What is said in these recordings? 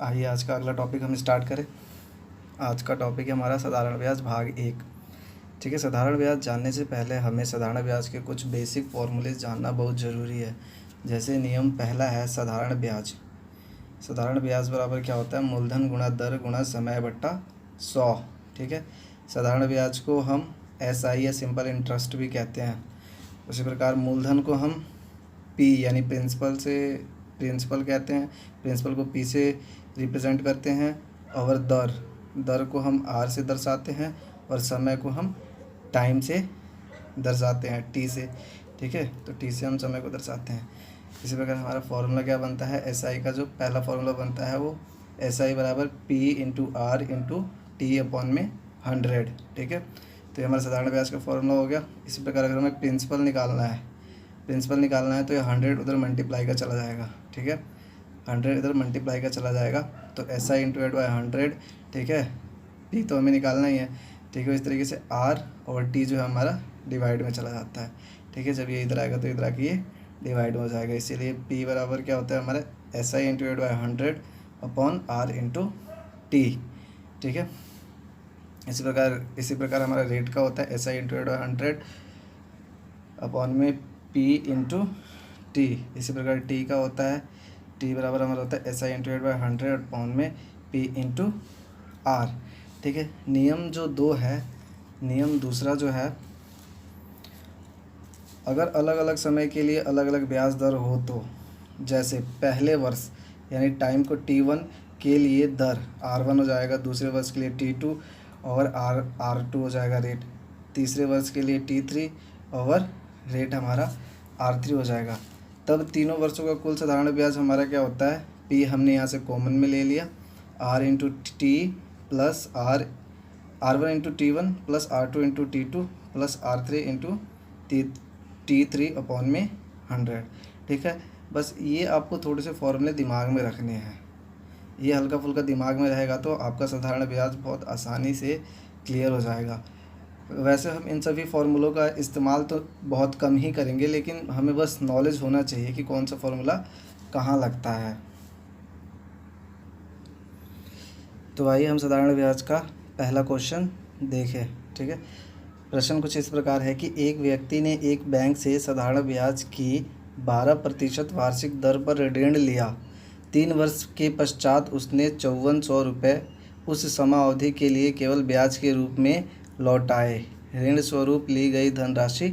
आइए आज का अगला टॉपिक हम स्टार्ट करें। आज का टॉपिक है हमारा साधारण ब्याज भाग 1। ठीक है, साधारण ब्याज जानने से पहले हमें साधारण ब्याज के कुछ बेसिक फॉर्मूलेज जानना बहुत ज़रूरी है। जैसे नियम पहला है साधारण ब्याज। साधारण ब्याज बराबर क्या होता है? मूलधन गुणा दर गुणा समय बट्टा 100। ठीक है, साधारण ब्याज को हम SI या सिंपल इंटरेस्ट भी कहते हैं। उसी प्रकार मूलधन को हम P यानी प्रिंसिपल कहते हैं। प्रिंसिपल को P से रिप्रेजेंट करते हैं। और दर को हम R से दर्शाते हैं और समय को हम टाइम से दर्शाते हैं, T से। ठीक है, तो T से हम समय को दर्शाते हैं। इसी प्रकार हमारा फॉर्मूला क्या बनता है? SI का जो पहला फॉर्मूला बनता है वो SI बराबर P into R into T upon में 100। ठीक है, तो ये हमारा साधारण ब्याज का फॉर्मूला हो गया। इसी प्रकार अगर हमें प्रिंसिपल निकालना है तो ये 100 उधर मल्टीप्लाई का चला जाएगा। ठीक है, 100 इधर मल्टीप्लाई का चला जाएगा तो SI इंटू 8/100। ठीक है, P तो हमें निकालना ही है। ठीक है, इस तरीके से R और T जो है हमारा डिवाइड में चला जाता है। ठीक है, जब ये इधर आएगा तो इधर आके ये डिवाइड हो जाएगा। इसीलिए P बराबर क्या होता है हमारा? SI into 8/100 upon R into T। ठीक है, इसी प्रकार हमारा रेट का होता है SI इंटू 8/100 अपॉन में P इंटू T। इसी प्रकार T का होता है, T बराबर हमारा होता है SI इंटू 8/100 अपॉन में P इंटू R। ठीक है, नियम जो 2 है, नियम दूसरा जो है, अगर अलग अलग समय के लिए अलग अलग ब्याज दर हो तो, जैसे पहले वर्ष यानी टाइम को T1 के लिए दर R1 हो जाएगा, दूसरे वर्ष के लिए T2 और R2 हो जाएगा रेट, तीसरे वर्ष के लिए T3 और रेट हमारा R3 हो जाएगा। तब तीनों वर्षों का कुल साधारण ब्याज हमारा क्या होता है? P हमने यहाँ से कॉमन में ले लिया, R into T plus R1 into T1 plus R2 into T2 plus R3 into T3 upon में 100। ठीक है, बस ये आपको थोड़े से फॉर्मूले दिमाग में रखने हैं। ये हल्का फुल्का दिमाग में रहेगा तो आपका साधारण ब्याज बहुत आसानी से क्लियर हो जाएगा। वैसे हम इन सभी फार्मूलों का इस्तेमाल तो बहुत कम ही करेंगे, लेकिन हमें बस नॉलेज होना चाहिए कि कौन सा फार्मूला कहाँ लगता है। तो आइए हम साधारण ब्याज का पहला क्वेश्चन देखें। ठीक है, प्रश्न कुछ इस प्रकार है कि एक व्यक्ति ने एक बैंक से साधारण ब्याज की 12% वार्षिक दर पर ऋण लिया। 3 वर्ष के पश्चात उसने 5400 रुपये उस समाअवधि के लिए केवल ब्याज के रूप में लौटाए। ऋण स्वरूप ली गई धनराशि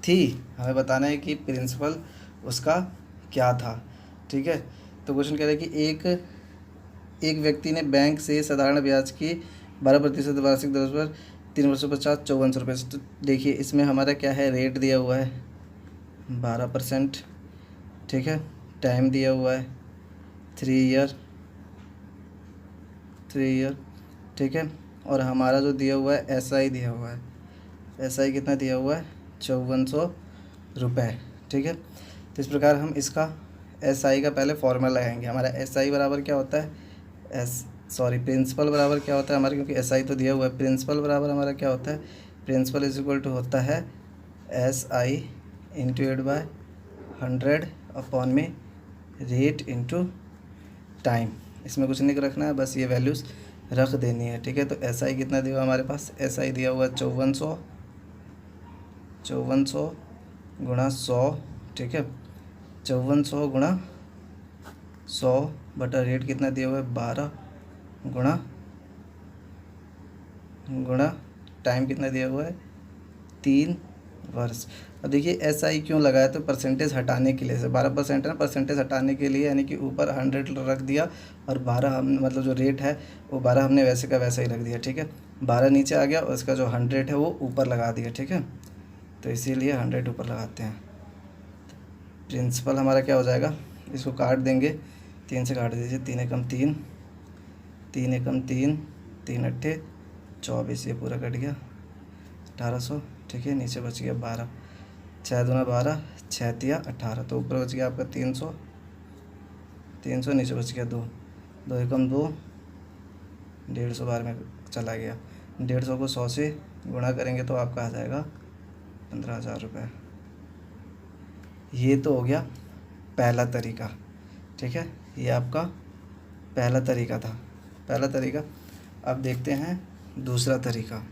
थी। हमें बताना है कि प्रिंसिपल उसका क्या था। ठीक है, तो क्वेश्चन कह रहा है कि एक व्यक्ति ने बैंक से साधारण ब्याज की 12% वार्षिक दर पर 3 वर्षों पश्चात 5400 रुपये। तो देखिए इसमें हमारा क्या है? रेट दिया हुआ है 12%। ठीक है, टाइम दिया हुआ है 3 ईयर। ठीक है, और हमारा जो दिया हुआ है SI दिया हुआ है। SI कितना दिया हुआ है? 5400 रुपये। ठीक है, तो इस प्रकार हम इसका SI का पहले फॉर्मूला लगाएंगे। हमारा SI बराबर क्या होता है? प्रिंसिपल बराबर क्या होता है हमारा, क्योंकि SI तो दिया हुआ है। प्रिंसिपल बराबर हमारा क्या होता है? प्रिंसिपल इज इक्वल टू होता है SI इंटू 8/100 अपॉन में रेट इंटू टाइम। इसमें कुछ नहीं रखना है, बस ये वैल्यूज़ रख देनी है। ठीक है, तो SI कितना दिया हुआ हमारे पास? SI दिया हुआ है 5400 गुणा 100। ठीक है, 5400 गुणा 100 बटा रेट कितना दिया हुआ है? 12 गुणा टाइम कितना दिया हुआ है? 3 वर्ष। अब देखिए SI क्यों लगाया? तो परसेंटेज हटाने के लिए से 12% है ना, परसेंटेज हटाने के लिए, यानी कि ऊपर 100 रख दिया और 12 हम मतलब जो रेट है वो 12 हमने वैसे का वैसा ही रख दिया। ठीक है, 12 नीचे आ गया और इसका जो 100 है वो ऊपर लगा दिया। ठीक है, तो इसीलिए 100 ऊपर लगाते हैं। प्रिंसिपल हमारा क्या हो जाएगा? इसको काट देंगे, 3 से काट दीजिए। 3 एकम 3, 3 एकम 3, 3 अट्ठे 24, ये पूरा कट गया 1800। ठीक है, नीचे बच गया 12, 6 दूना 12, 6 तिया 18, तो ऊपर बच गया आपका 300, नीचे बच गया 2, 2 एकम 2, 150 बार में चला गया। 150 को 100 से गुणा करेंगे तो आपका आ जाएगा 15,000 रुपये। ये तो हो गया पहला तरीका। ठीक है, ये आपका पहला तरीका था, पहला तरीका। अब देखते हैं दूसरा तरीका,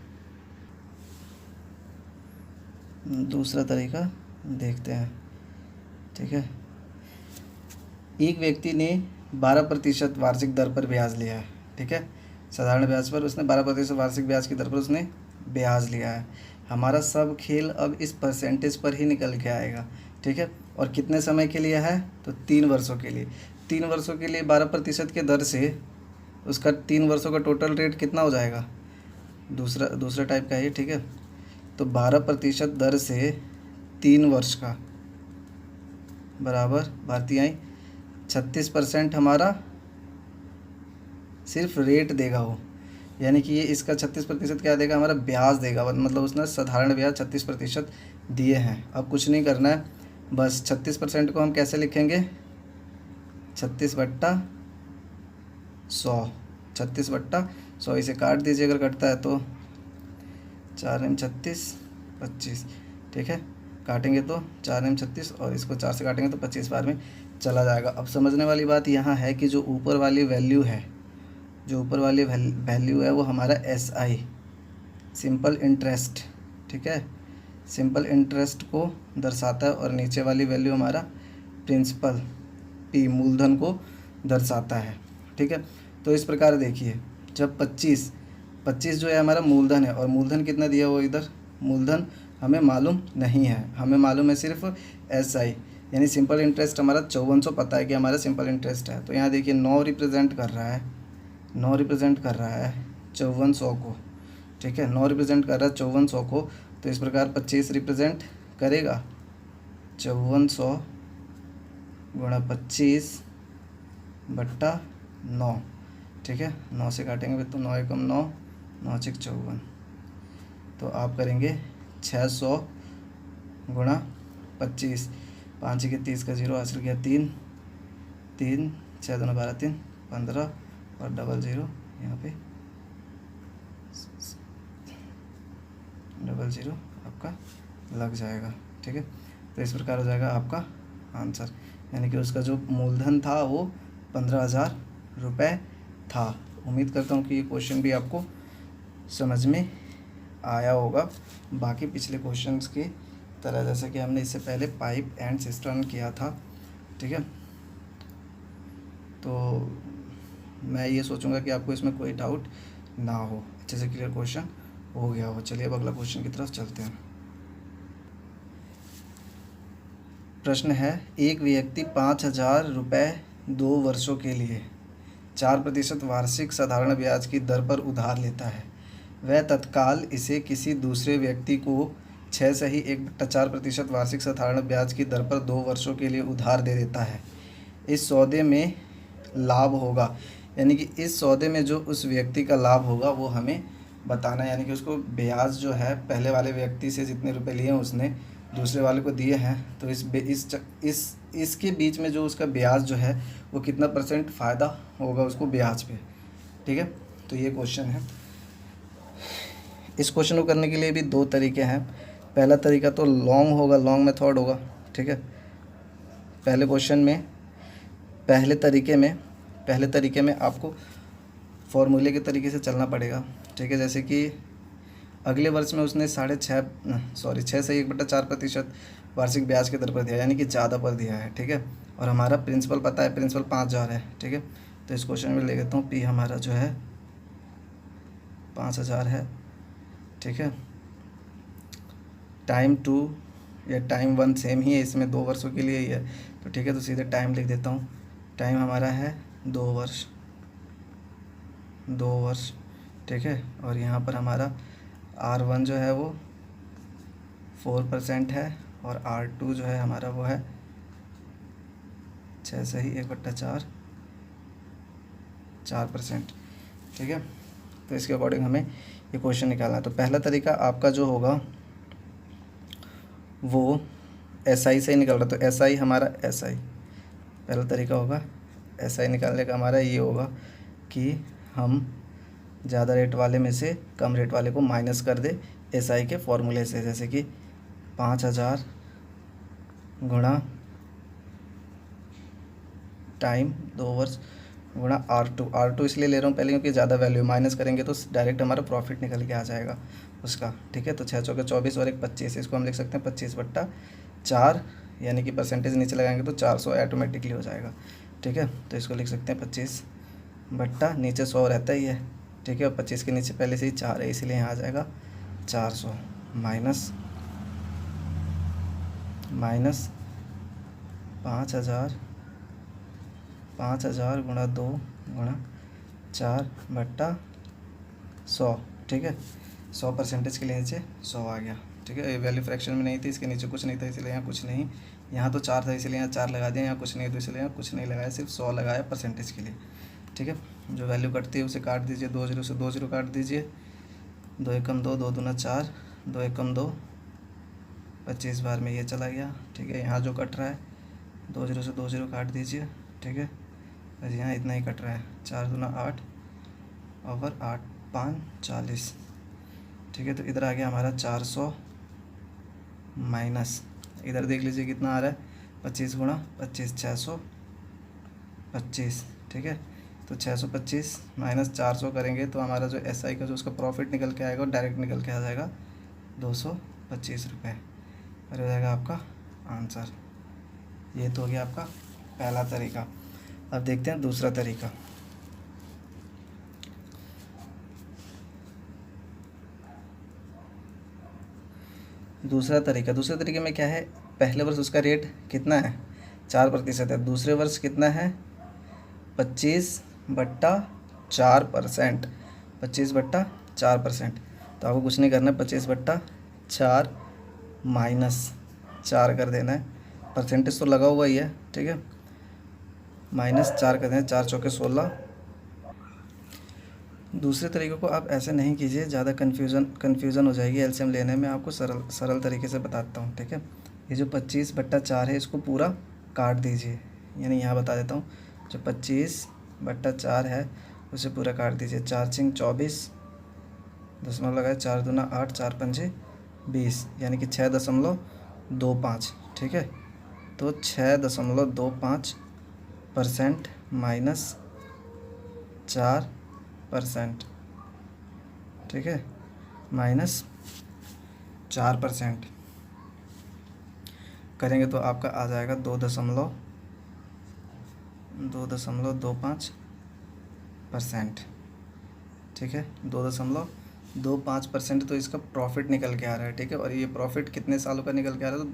दूसरा तरीका देखते हैं। ठीक है, एक व्यक्ति ने 12% वार्षिक दर पर ब्याज लिया है। ठीक है, साधारण ब्याज पर उसने 12% वार्षिक ब्याज की दर पर उसने ब्याज लिया है। हमारा सब खेल अब इस परसेंटेज पर ही निकल के आएगा। ठीक है, और कितने समय के लिए है, तो 3 वर्षों के लिए। 3 वर्षों के लिए 12% के दर से उसका 3 वर्षों का टोटल रेट कितना हो जाएगा, दूसरा टाइप का है। ठीक है, तो 12% दर से 3 वर्ष का बराबर भारतीय आई 36% हमारा सिर्फ रेट देगा वो, यानी कि ये इसका 36% क्या देगा, हमारा ब्याज देगा। मतलब उसने साधारण ब्याज 36% दिए हैं। अब कुछ नहीं करना है, बस 36% को हम कैसे लिखेंगे, 36/100, 36/100, इसे काट दीजिए अगर कटता है तो, 4×36 25। ठीक है, काटेंगे तो 4×36 और इसको 4 से काटेंगे तो 25 बार में चला जाएगा। अब समझने वाली बात यहाँ है कि जो ऊपर वाली वैल्यू है, जो ऊपर वाली वैल्यू है वो हमारा SI, सिंपल इंटरेस्ट। ठीक है, सिंपल इंटरेस्ट को दर्शाता है, और नीचे वाली वैल्यू हमारा प्रिंसिपल P, मूलधन को दर्शाता है। ठीक है, तो इस प्रकार देखिए, जब 25 जो है हमारा मूलधन है, और मूलधन कितना दिया वो इधर, मूलधन हमें मालूम नहीं है, हमें मालूम है सिर्फ SI, यानी सिंपल इंटरेस्ट हमारा 5400 पता है कि हमारा सिंपल इंटरेस्ट है। तो यहाँ देखिए 9 रिप्रेजेंट कर रहा है, 9 रिप्रेजेंट कर रहा है 5400 को। ठीक है, 9 रिप्रेजेंट कर रहा है 5400 को, तो इस प्रकार 25 रिप्रेजेंट करेगा 5400 गुणा 25/9। ठीक है, 9 से काटेंगे तो 9 एकम 9, 9 6 54, तो आप करेंगे 600 गुणा 25, 5 के 30 का 0 हासिल किया 3, 6 2 12 3 15 और 00 यहाँ पे 00 आपका लग जाएगा। ठीक है, तो इस प्रकार हो जाएगा आपका आंसर, यानी कि उसका जो मूलधन था वो 15,000 रुपये था। उम्मीद करता हूँ कि ये क्वेश्चन भी आपको समझ में आया होगा, बाकी पिछले क्वेश्चंस की तरह, जैसे कि हमने इससे पहले पाइप एंड सिस्टर्न किया था। ठीक है, तो मैं ये सोचूंगा कि आपको इसमें कोई डाउट ना हो, अच्छे से क्लियर क्वेश्चन हो गया हो। चलिए अब अगला क्वेश्चन की तरफ चलते हैं। प्रश्न है, एक व्यक्ति 5,000 रुपये 2 वर्षों के लिए 4% वार्षिक साधारण ब्याज की दर पर उधार लेता है। वह तत्काल इसे किसी दूसरे व्यक्ति को 6.1/4% वार्षिक साधारण ब्याज की दर पर 2 वर्षों के लिए उधार दे देता है। इस सौदे में लाभ होगा, यानी कि इस सौदे में जो उस व्यक्ति का लाभ होगा वो हमें बताना है। यानी कि उसको ब्याज जो है पहले वाले व्यक्ति से जितने रुपए लिए हैं उसने दूसरे वाले को दिए हैं, तो इसके बीच में जो उसका ब्याज जो है वो कितना % फ़ायदा होगा उसको ब्याज पे। ठीक है, तो ये क्वेश्चन है। इस क्वेश्चन को करने के लिए भी 2 तरीके हैं। पहला तरीका तो लॉन्ग होगा, लॉन्ग मेथड होगा। ठीक है, पहले तरीके में आपको फॉर्मूले के तरीके से चलना पड़ेगा। ठीक है, जैसे कि अगले वर्ष में उसने 6.1/4% वार्षिक ब्याज की दर पर दिया, यानी कि ज़्यादा पर दिया है। ठीक है, और हमारा प्रिंसिपल पता है, प्रिंसिपल 5,000 है। ठीक है, तो इस क्वेश्चन में ले लेता हूँ P हमारा जो है 5,000 है। ठीक है, टाइम 2 या टाइम 1 सेम ही है, इसमें 2 वर्षों के लिए ही है। तो ठीक है, तो सीधे टाइम लिख देता हूँ। टाइम हमारा है 2 वर्ष। ठीक है, और यहाँ पर हमारा R1 जो है वो 4% है, और R2 जो है हमारा वो है 4%। ठीक है, तो इसके अकॉर्डिंग हमें ये क्वेश्चन निकालना है। तो पहला तरीका आपका जो होगा वो SI से ही निकल रहा, तो SI हमारा पहला तरीका होगा SI निकालने का हमारा ये होगा कि हम ज़्यादा रेट वाले में से कम रेट वाले को माइनस कर दे SI के फॉर्मूले से, जैसे कि 5,000 गुणा टाइम 2 वर्ष गुणा R2 इसलिए ले रहा हूँ पहले क्योंकि ज़्यादा वैल्यू, माइनस करेंगे तो डायरेक्ट हमारा प्रॉफिट निकल के आ जाएगा उसका, ठीक है। तो 6 चौके 24 और 1 25, इसको हम लिख सकते हैं 25/4, यानी कि परसेंटेज नीचे लगाएंगे तो 400 ऑटोमेटिकली हो जाएगा, ठीक है। तो इसको लिख सकते हैं 25 बट्टा, नीचे 100 रहता ही है, ठीक है, और 25 के नीचे पहले से ही 4 है, इसलिए यहाँ आ जाएगा 400 माइनस 5,000 गुणा 2 गुणा 4/100, ठीक है। 100 परसेंटेज के लिए नीचे 100 आ गया, ठीक है। ये वैल्यू फ्रैक्शन में नहीं थी, इसके नीचे कुछ नहीं था इसलिए यहाँ कुछ नहीं, यहाँ तो 4 था इसलिए यहाँ 4 लगा दिया, यहाँ कुछ नहीं तो इसलिए यहाँ कुछ नहीं लगाया, सिर्फ 100 लगाया परसेंटेज के लिए, ठीक है। जो वैल्यू कटती है उसे काट दीजिए, 2 0 से 2 0 काट दीजिए, 2 एकम 2, 2 दूना 4, 2 एकम 2, 25 बार में ये चला गया, ठीक है। यहाँ जो कट रहा है 2 0 से 2 0 काट दीजिए, ठीक है। बस यहाँ इतना ही कट रहा है, 4 दूना 8 और 8 5 40, ठीक है। तो इधर आ गया हमारा 400 माइनस, इधर देख लीजिए कितना आ रहा है, 25 गुणा 25 625, ठीक है। तो 625 माइनस 400 करेंगे तो हमारा जो SI का जो उसका प्रॉफिट निकल के आएगा वो डायरेक्ट निकल के आ जाएगा 225 रुपये, और हो जाएगा आपका आंसर। ये तो हो गया आपका पहला तरीका। अब देखते हैं दूसरा तरीका। दूसरे तरीके में क्या है, पहले वर्ष उसका रेट कितना है 4% है, दूसरे वर्ष कितना है 25/4%, 25/4%। तो आपको कुछ नहीं करना है, 25/4 माइनस 4 कर देना है, परसेंटेज तो लगा हुआ ही है, ठीक है, माइनस 4 कर देना है, 4 चौके 16। दूसरे तरीके को आप ऐसे नहीं कीजिए, ज़्यादा कन्फ्यूज़न हो जाएगी एलसीएम लेने में, आपको सरल तरीके से बताता हूँ, ठीक है। ये जो 25/4 है इसको पूरा काट दीजिए, यानी यहाँ बता देता हूँ, जो 25/4 है उसे पूरा काट दीजिए, 4 5 24, दशमलव लगाए, 4 दूना 8, 4 5 20, यानी कि 6.25, ठीक है। तो 6.25% माइनस 4%, ठीक है, माइनस 4% करेंगे तो आपका आ जाएगा 2.25%, ठीक है। 2.25% तो इसका प्रॉफिट निकल के आ रहा है, ठीक है। और ये प्रॉफिट कितने सालों का निकल के आ रहा है, तो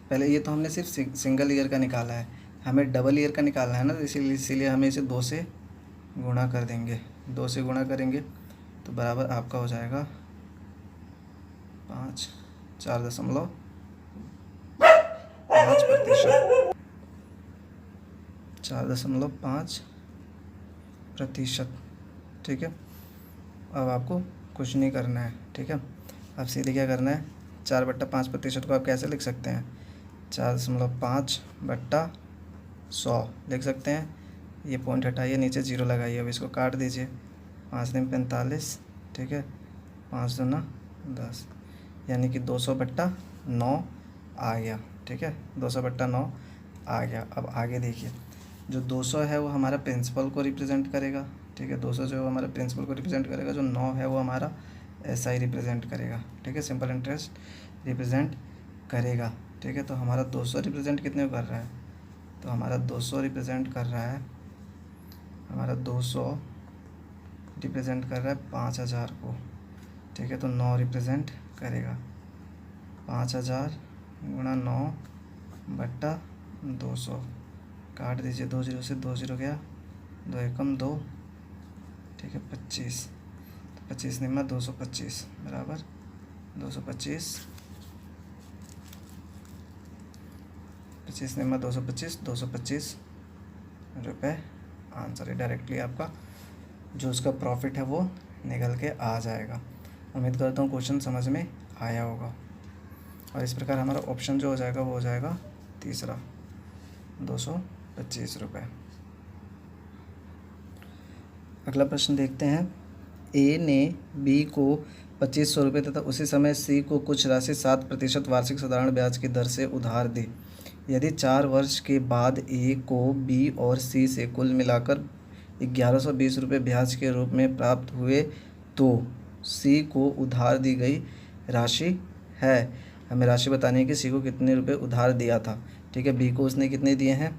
पहले ये तो हमने सिर्फ सिंगल ईयर का निकाला है, हमें डबल ईयर का निकालना है ना, तो इसीलिए हमें इसे 2 से गुणा कर देंगे, 2 से गुणा करेंगे तो बराबर आपका हो जाएगा 4.5%, ठीक है। अब आपको कुछ नहीं करना है, ठीक है। अब सीधे क्या करना है, 4/5% को आप कैसे लिख सकते हैं, 4.5/100 लिख सकते हैं। ये पॉइंट हटाइए, नीचे 0 लगाइए, अब इसको काट दीजिए, 5 दूनी 45, ठीक है, 5 दूना 10, यानी कि 200/9 आ गया, ठीक है, 200/9 आ गया। अब आगे देखिए, जो 200 है वो हमारा प्रिंसिपल को रिप्रेजेंट करेगा, ठीक है, 200 जो हमारा प्रिंसिपल को रिप्रेजेंट करेगा, जो 9 है वो हमारा SI रिप्रेजेंट करेगा, ठीक है, सिंपल इंटरेस्ट रिप्रेजेंट करेगा, ठीक है। तो हमारा 200 रिप्रेजेंट कितने को कर रहा है, तो हमारा 200 रिप्रेजेंट कर रहा है, 5,000 को, ठीक है। तो 9 रिप्रेजेंट करेगा, 5,000 गुणा 9/200, काट दीजिए, 2 0 से 2 0 गया, 2 एकम 2, ठीक है, 25, तो 25 निम्मा 225 बराबर 225, 25 निम्मा 225 रुपये आंसर है। डायरेक्टली आपका जो उसका प्रॉफिट है वो निकल के आ जाएगा। उम्मीद करता हूँ क्वेश्चन समझ में आया होगा, और इस प्रकार हमारा ऑप्शन जो हो जाएगा वो हो जाएगा तीसरा, 225 रुपये। अगला प्रश्न देखते हैं। ए ने बी को 2500 रुपये तथा उसी समय सी को कुछ राशि 7% वार्षिक साधारण ब्याज की दर से उधार दी। यदि 4 वर्ष के बाद ए को बी और सी से कुल मिलाकर 1120 रुपये ब्याज के रूप में प्राप्त हुए तो सी को उधार दी गई राशि है। हमें राशि बतानी है कि सी को कितने रुपए उधार दिया था। ठीक है, बी को उसने कितने दिए हैं,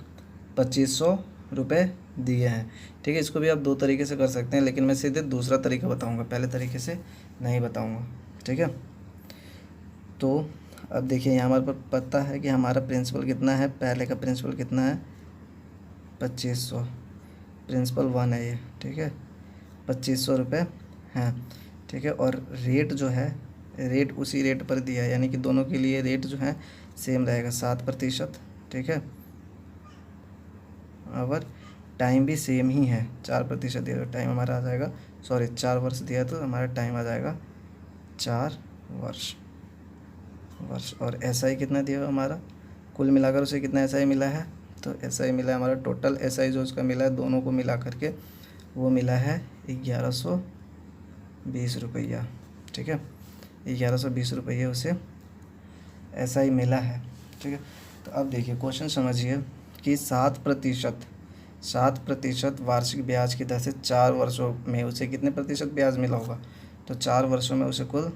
2500 रुपये दिए हैं। ठीक है, इसको भी आप दो तरीके से कर सकते हैं, लेकिन मैं सीधे दूसरा तरीका बताऊंगा, पहले तरीके से नहीं बताऊंगा। ठीक है, तो अब देखिए यहाँ हमारे पास पता है कि हमारा प्रिंसिपल कितना है, पहले का प्रिंसिपल कितना है 2500, प्रिंसिपल 1 है ये। ठीक है, 2500 रुपये हैं। ठीक है, और रेट जो है, रेट उसी रेट पर दिया है, यानी कि दोनों के लिए रेट जो है सेम रहेगा 7%। ठीक है, और टाइम भी सेम ही है, 4% दिया, तो टाइम हमारा आ जाएगा, सॉरी 4 वर्ष दिया है तो हमारा टाइम आ जाएगा 4 वर्ष। और एसआई कितना दिया हुआ हमारा, कुल मिलाकर उसे कितना एसआई मिला है, तो एसआई मिला है हमारा, टोटल एसआई जो उसका मिला है दोनों को मिला करके वो मिला है 1120 रुपया। ठीक है, 1120 रुपये उसे एसआई मिला है। ठीक है, तो अब देखिए क्वेश्चन समझिए कि 7% वार्षिक ब्याज की दर से 4 वर्षों में उसे कितने प्रतिशत ब्याज मिला होगा, तो 4 वर्षों में उसे कुल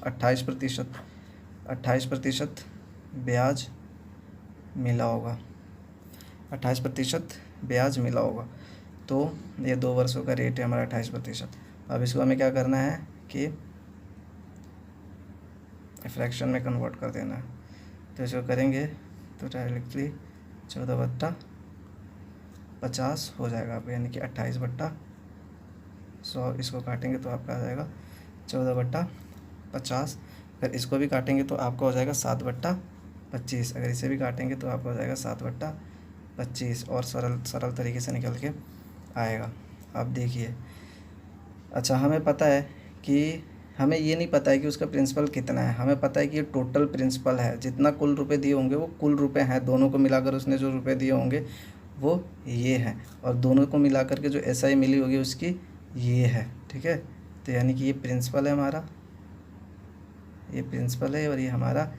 28% ब्याज मिला होगा, 28% ब्याज मिला होगा। तो ये 2 वर्षों का रेट है हमारा 28%। अब इसको हमें क्या करना है कि फ्रैक्शन में कन्वर्ट कर देना है, तो इसको करेंगे तो डायरेक्टली 14/50 हो जाएगा आपका, यानी कि 28/100। इसको काटेंगे तो आपका आ जाएगा 14/50। अगर इसको भी काटेंगे तो आपका हो जाएगा 7/25। अगर इसे भी काटेंगे तो आपका हो जाएगा 7/25, और सरल तरीके से निकल के आएगा। अब देखिए, अच्छा हमें पता है कि हमें ये नहीं पता है कि उसका प्रिंसिपल कितना है, हमें पता है कि ये टोटल प्रिंसिपल है, जितना कुल रुपए दिए होंगे वो कुल रुपए हैं, दोनों को मिलाकर उसने जो रुपए दिए होंगे वो ये हैं, और दोनों को मिलाकर के जो एसआई मिली होगी उसकी ये है। ठीक है, तो यानी कि ये प्रिंसिपल है हमारा, ये प्रिंसिपल है, और ये हमारा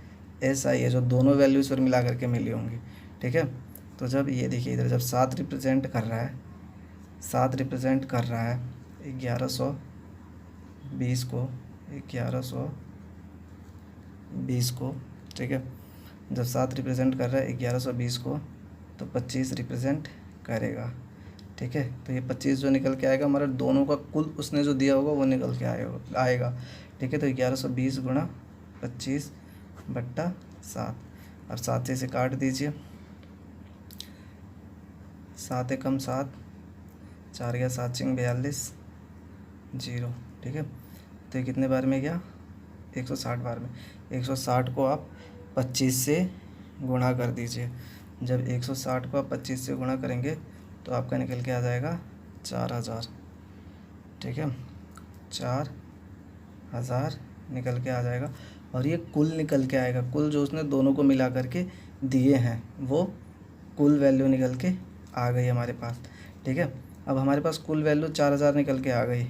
एसआई है, जो दोनों वैल्यूज पर मिला करके मिली होंगी। ठीक है, तो जब ये देखिए इधर जब 7 रिप्रेजेंट कर रहा है, 1120 को, 1120 को। ठीक है, जब 7 रिप्रेजेंट कर रहा है 1120 को, तो 25 रिप्रेजेंट करेगा। ठीक है, तो ये 25 जो निकल के आएगा हमारा, दोनों का कुल उसने जो दिया होगा वो निकल के आएगा। ठीक है, तो 1120 गुणा 25/7, और 7 से इसे काट दीजिए, 7 एकम 7, 4 या 7 चिंग 42, 0। ठीक है, तो ये कितने बार में गया, 160 बार में। 160 को आप 25 से गुणा कर दीजिए। जब 160 को आप 25 से गुणा करेंगे तो आपका निकल के आ जाएगा 4000। ठीक है, 4000 निकल के आ जाएगा, और ये कुल निकल के आएगा, कुल जो उसने दोनों को मिला करके दिए हैं वो कुल वैल्यू निकल के आ गई हमारे पास। ठीक है, अब हमारे पास कुल वैल्यू 4000 निकल के आ गई,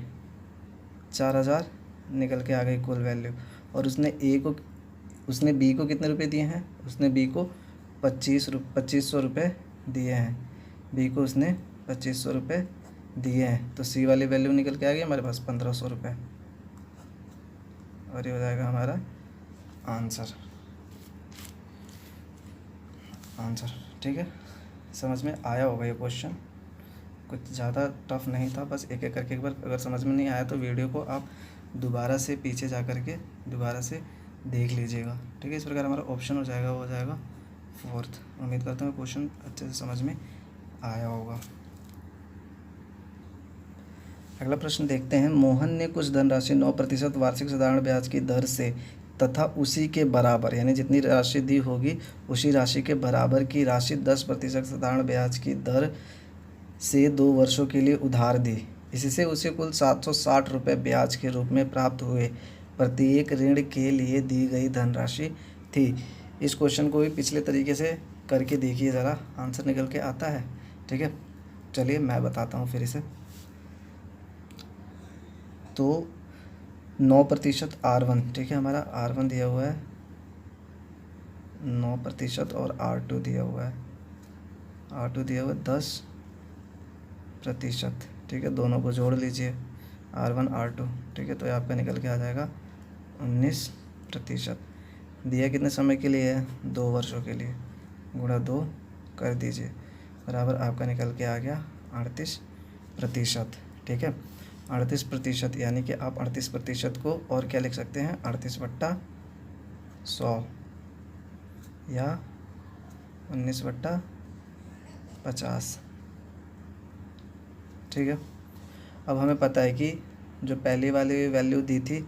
4000 निकल के आ गई कुल वैल्यू, और उसने बी को कितने रुपए दिए हैं, उसने बी को 2500 रुपये दिए हैं, बी को उसने 2500 रुपये दिए हैं, तो सी वाली वैल्यू निकल के आ गई हमारे पास 1500 रुपये, और ये हो जाएगा हमारा आंसर। ठीक है, समझ में आया होगा ये क्वेश्चन, कुछ ज़्यादा टफ नहीं था, बस एक एक करके एक बार अगर समझ में नहीं आया तो वीडियो को आप दोबारा से पीछे जा कर के दोबारा से देख लीजिएगा। ठीक है, इस प्रकार हमारा ऑप्शन हो जाएगा, वो हो जाएगा 4th। उम्मीद करता हूँ क्वेश्चन अच्छे से समझ में आया होगा। अगला प्रश्न देखते हैं। मोहन ने कुछ धनराशि 9% वार्षिक साधारण ब्याज की दर से तथा उसी के बराबर, यानी जितनी राशि दी होगी उसी राशि के बराबर की राशि 10% साधारण ब्याज की दर से 2 वर्षों के लिए उधार दी। इससे उसे कुल 760 रुपये ब्याज के रूप में प्राप्त हुए। प्रत्येक ऋण के लिए दी गई धनराशि थी। इस क्वेश्चन को भी पिछले तरीके से करके देखिए ज़रा, आंसर निकल के आता है। ठीक है, चलिए मैं बताता हूँ फिर इसे। तो 9% R1, ठीक है, हमारा R1 दिया हुआ है 9%, और R2 दिया हुआ है 10%। ठीक है, दोनों को जोड़ लीजिए R1 R2, ठीक है, तो ये आपका निकल के आ जाएगा 19%। दिया कितने समय के लिए है, 2 वर्षों के लिए, गुणा 2 कर दीजिए, बराबर आपका निकल के आ गया 38%। ठीक है, 38%, यानी कि आप 38% को और क्या लिख सकते हैं, 38/100 या 19/50। ठीक है, अब हमें पता है कि जो पहली वाली वैल्यू दी थी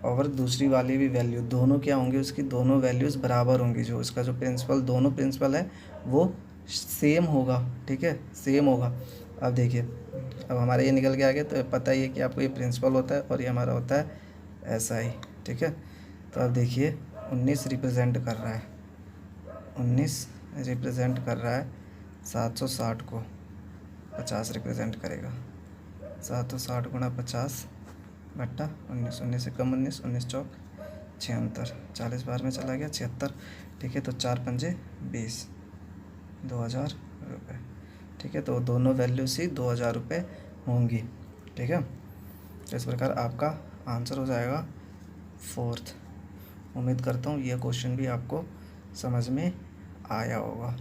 और दूसरी वाली भी वैल्यू, दोनों क्या होंगी, उसकी दोनों वैल्यूज़ बराबर होंगी। जो उसका जो प्रिंसिपल, दोनों प्रिंसिपल है वो सेम होगा। ठीक है, सेम होगा। अब देखिए, अब हमारा ये निकल के आ गया, तो पता ही है कि आपको ये प्रिंसिपल होता है और ये हमारा होता है SI। ठीक है, तो अब देखिए 19 रिप्रेजेंट कर रहा है, 19 रिप्रेजेंट कर रहा है 760 को, 50 रिप्रेजेंट करेगा, 760 गुणा 50/19, 19 से कम 19, 19 चौक 76, 40 बार में चला गया 76। ठीक है, तो 4×5 20, 2000 रुपये। ठीक है, तो दोनों वैल्यूज ही 2000 रुपये होंगी। ठीक है, तो इस प्रकार आपका आंसर हो जाएगा 4th। उम्मीद करता हूँ यह क्वेश्चन भी आपको समझ में आया होगा।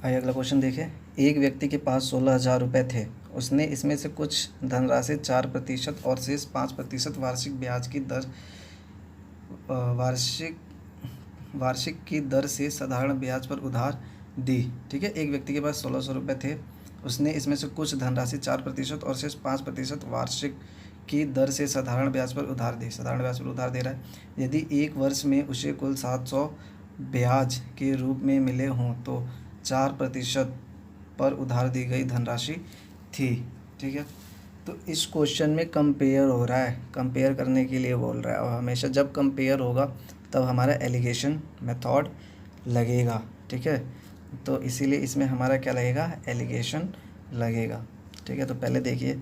आइए अगला क्वेश्चन देखें। एक व्यक्ति के पास 16,000 रुपये थे। उसने इसमें से कुछ धनराशि 4% और शेष 5% वार्षिक ब्याज की दर वार्षिक की दर से साधारण ब्याज पर उधार दी। ठीक है, एक व्यक्ति के पास 1600 रुपये थे। उसने इसमें से कुछ धनराशि 4% और शेष 5% वार्षिक की दर से साधारण ब्याज पर उधार दी। साधारण ब्याज पर उधार दे रहा है। यदि एक वर्ष में उसे कुल 700 ब्याज के रूप में मिले हों तो 4% पर उधार दी गई धनराशि थी। ठीक है, तो इस क्वेश्चन में कंपेयर हो रहा है, कंपेयर करने के लिए बोल रहा है, और हमेशा जब कंपेयर होगा तब हमारा एलिगेशन मेथड लगेगा। ठीक है, तो इसीलिए इसमें हमारा क्या लगेगा, एलिगेशन लगेगा। ठीक है, तो पहले देखिए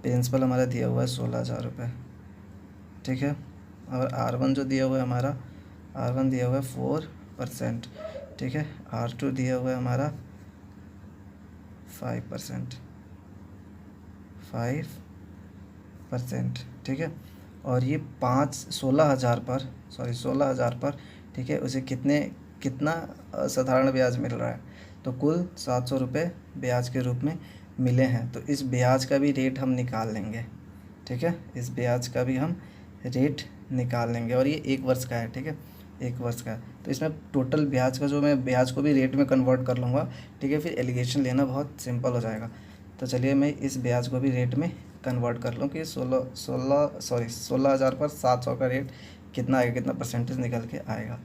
प्रिंसिपल हमारा दिया हुआ है 16,000 रुपये। ठीक है, और R1 जो दिया हुआ है हमारा, R1 दिया हुआ है 4%। ठीक है, R2 दिया हुआ है हमारा 5%। ठीक है, और ये 16,000 पर, ठीक है, उसे कितना साधारण ब्याज मिल रहा है, तो कुल 700 रुपये ब्याज के रूप में मिले हैं। तो इस ब्याज का भी रेट हम निकाल लेंगे। ठीक है, इस ब्याज का भी हम रेट निकाल लेंगे, और ये 1 वर्ष का है। ठीक है, 1 वर्ष का है, तो इसमें टोटल ब्याज का जो, मैं ब्याज को भी रेट में कन्वर्ट कर लूँगा। ठीक है, फिर एलिगेशन लेना बहुत सिंपल हो जाएगा। तो चलिए मैं इस ब्याज को भी रेट में कन्वर्ट कर लूँ कि 16,000 पर 700 का रेट कितना आएगा, कितना परसेंटेज निकल के आएगा।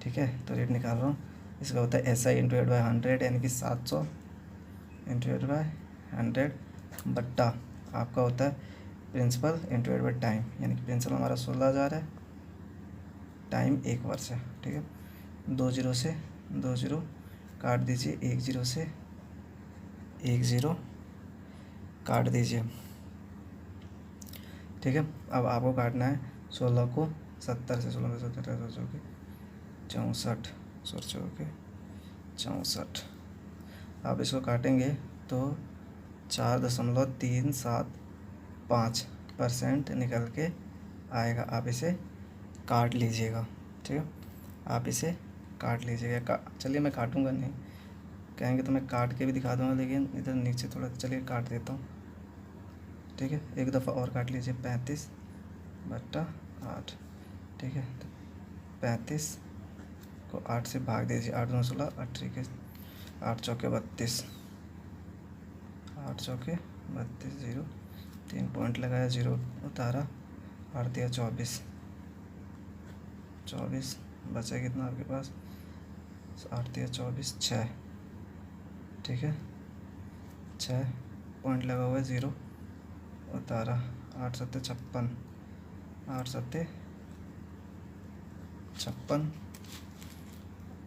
ठीक है, तो रेट निकाल रहा हूँ। इसका होता है SI × 8/100, यानी कि 700 × 8/100 बट्टा आपका होता है प्रिंसिपल × 8/टाइम, यानी कि प्रिंसिपल हमारा 16,000 है, टाइम 1 वर्ष है। ठीक है, 2 0 से 2 0 काट दीजिए, 1 0 से 1 0 काट दीजिए। ठीक है, अब आपको काटना है 16 को 70 से, 16 से 70 के 64, 64। आप इसको काटेंगे तो 4.375% निकल के आएगा। आप इसे काट लीजिएगा। ठीक है, आप इसे काट लीजिएगा। चलिए मैं काटूंगा नहीं, कहेंगे तो मैं काट के भी दिखा दूंगा, लेकिन इधर नीचे थोड़ा, चलिए काट देता हूँ। ठीक है, एक दफ़ा और काट लीजिए, 35/8। ठीक है, तो 35 को 8 से भाग दीजिए, 8 दूनी 16, 8 3 8 चौके 32, 8 चौके 32, 0 3 पॉइंट लगाया, 0 उतारा, 8 दिया 24, 24 बचा कितना आपके पास, 8 दिया 24, 6। ठीक है, 6 पॉइंट लगा हुआ है, 0 उतारा, 8 7 56, 8 7 56,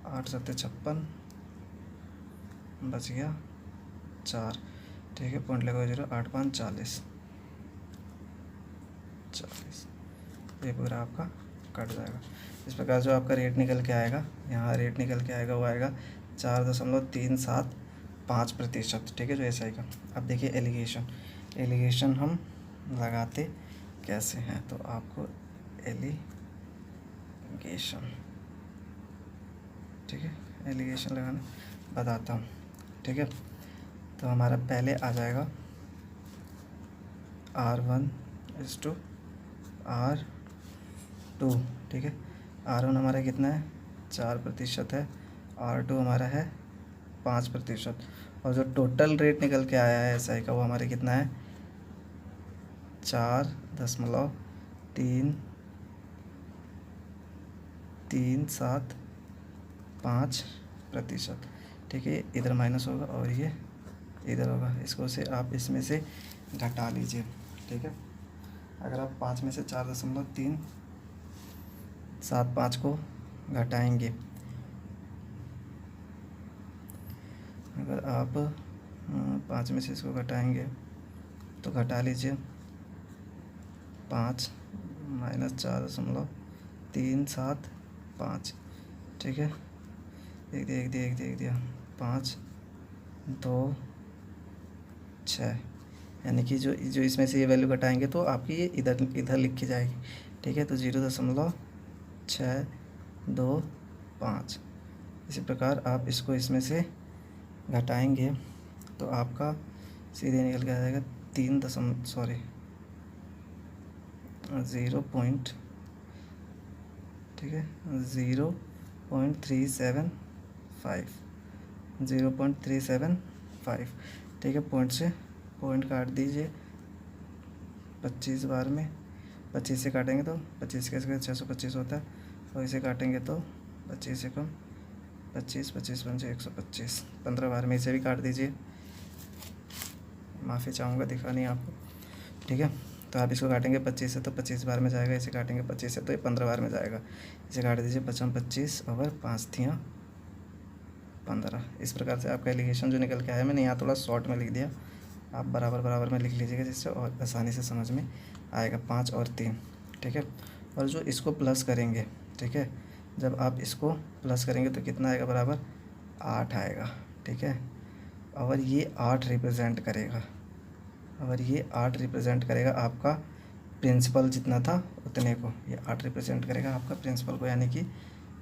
8 7 56, बच गया 4। ठीक है, पॉइंट लगा हुआ 0, 8 5 40, ये पूरा आपका कट जाएगा। इस प्रकार जो आपका रेट निकल के आएगा, यहाँ रेट निकल के आएगा, वो आएगा 4.375 5%, ठीक है, जो एस आई का। अब देखिए एलिगेशन हम लगाते कैसे हैं, तो आपको एलिगेशन, ठीक है, एलिगेशन लगाना बताता हूँ, ठीक है। तो हमारा पहले आ जाएगा R1:R2, ठीक है। R1 हमारा कितना है, 4% है, R2 हमारा है 5%, और जो टोटल रेट निकल के आया है एस आई का वो हमारे कितना है 4.375%, ठीक है। इधर माइनस होगा और ये इधर होगा, इसको से आप इसमें से घटा लीजिए, ठीक है। अगर आप 5 में से 4.375 को घटाएंगे, अगर आप 5 में से इसको घटाएंगे तो घटा लीजिए 5 - 4.375, ठीक है। एक दिया 5 2 6, यानी कि जो इसमें से ये वैल्यू घटाएंगे तो आपकी ये इधर लिखी जाएगी, ठीक है। तो 0.625। इसी प्रकार आप इसको इसमें से घटाएंगे तो आपका सीधे निकल के आ जाएगा 0 पॉइंट, ठीक है, 0.375, ठीक है। पॉइंट काट दीजिए 25 बार में, 25 से काटेंगे तो 25 के 625 होता है, और इसे काटेंगे तो 25 से कम 25 पंचे 125, 15 बार में इसे भी काट दीजिए, माफ़ी चाहूँगा दिखा नहीं आपको, ठीक है। तो आप इसको काटेंगे 25 से तो 25 बार में जाएगा, इसे काटेंगे 25 से तो ये 15 बार में जाएगा, इसे काट दीजिए 25 और 5 थियाँ 15। इस प्रकार से आपका एलिगेशन जो निकल के आया, मैंने यहाँ थोड़ा शॉर्ट में लिख दिया, आप बराबर में लिख लीजिएगा जिससे और आसानी से समझ में आएगा। 5 और 3, ठीक है। और जो इसको प्लस करेंगे, ठीक है, जब आप इसको प्लस करेंगे तो कितना आएगा, बराबर 8 आएगा, ठीक है। और ये 8 रिप्रेजेंट करेगा आपका प्रिंसिपल जितना था उतने को, ये 8 रिप्रेजेंट करेगा आपका प्रिंसिपल को, यानी कि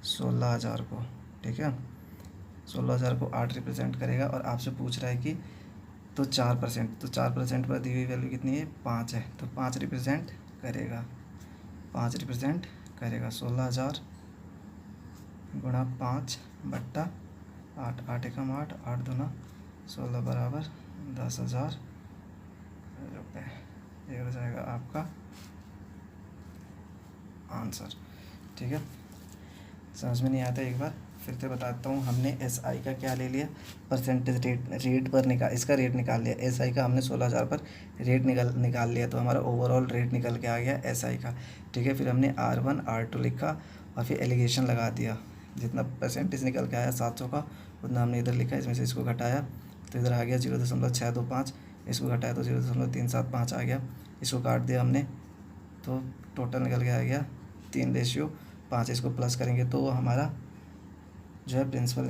16,000 को, ठीक है। 16,000 को 8 रिप्रेजेंट करेगा, और आपसे पूछ रहा है कि तो 4% पर दी हुई वैल्यू कितनी है, 5 है, तो 5 रिप्रेजेंट करेगा 16,000 गुणा 5/8, 8 एकम 8, 8 दूना 16 बराबर 10,000 रुपये। ये हो जाएगा आपका आंसर, ठीक है। समझ में नहीं आता एक बार फिर से बताता हूँ। हमने एस आई का क्या ले लिया, परसेंटेज रेट पर इसका रेट निकाल लिया। एस आई का हमने 16,000 पर रेट निकाल लिया, तो हमारा ओवरऑल रेट निकल के आ गया एस आई का, ठीक है। फिर हमने R1 R2 लिखा और फिर एलिगेशन लगा दिया, जितना परसेंटेज निकल के आया 700 का उतना हमने इधर लिखा, इसमें से इसको घटाया तो इधर आ गया 0.625, इसको घटाया तो 0.375 आ गया, इसको काट दिया हमने तो टोटल निकल के आ गया 3:5। इसको प्लस करेंगे तो हमारा जो है प्रिंसिपल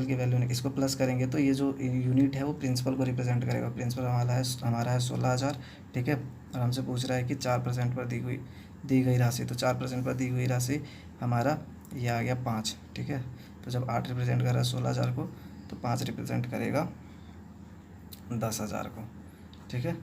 की वैल्यू, इसको प्लस करेंगे तो ये जो यूनिट है वो प्रिंसिपल को रिप्रेजेंट करेगा। प्रिंसिपल हमारा है 16,000, ठीक है। और हमसे पूछ रहा है कि 4% पर दी गई राशि, तो 4% पर दी हुई राशि हमारा ये आ गया 5, ठीक है। तो जब 8 रिप्रेजेंट कर रहा है 16,000 को, तो 5 रिप्रेजेंट करेगा 10,000 को, ठीक है।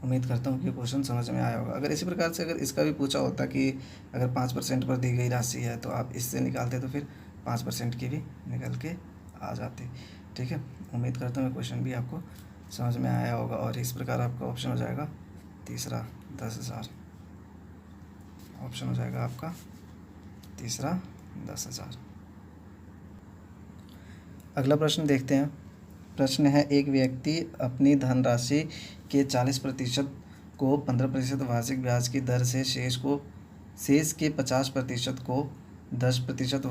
उम्मीद करता हूँ कि क्वेश्चन समझ में आया होगा। अगर इसी प्रकार से अगर इसका भी पूछा होता कि अगर 5% पर दी गई राशि है तो आप इससे निकालते तो फिर 5% की भी निकल के आ जाती, ठीक है। उम्मीद करता हूँ क्वेश्चन भी आपको समझ में आया होगा। और इस प्रकार आपका ऑप्शन हो जाएगा तीसरा 10,000, ऑप्शन हो जाएगा आपका तीसरा 10,000। अगला प्रश्न देखते हैं। प्रश्न है, एक व्यक्ति अपनी धनराशि के 40% को 15% वार्षिक ब्याज की दर से शेष के 50% को 10%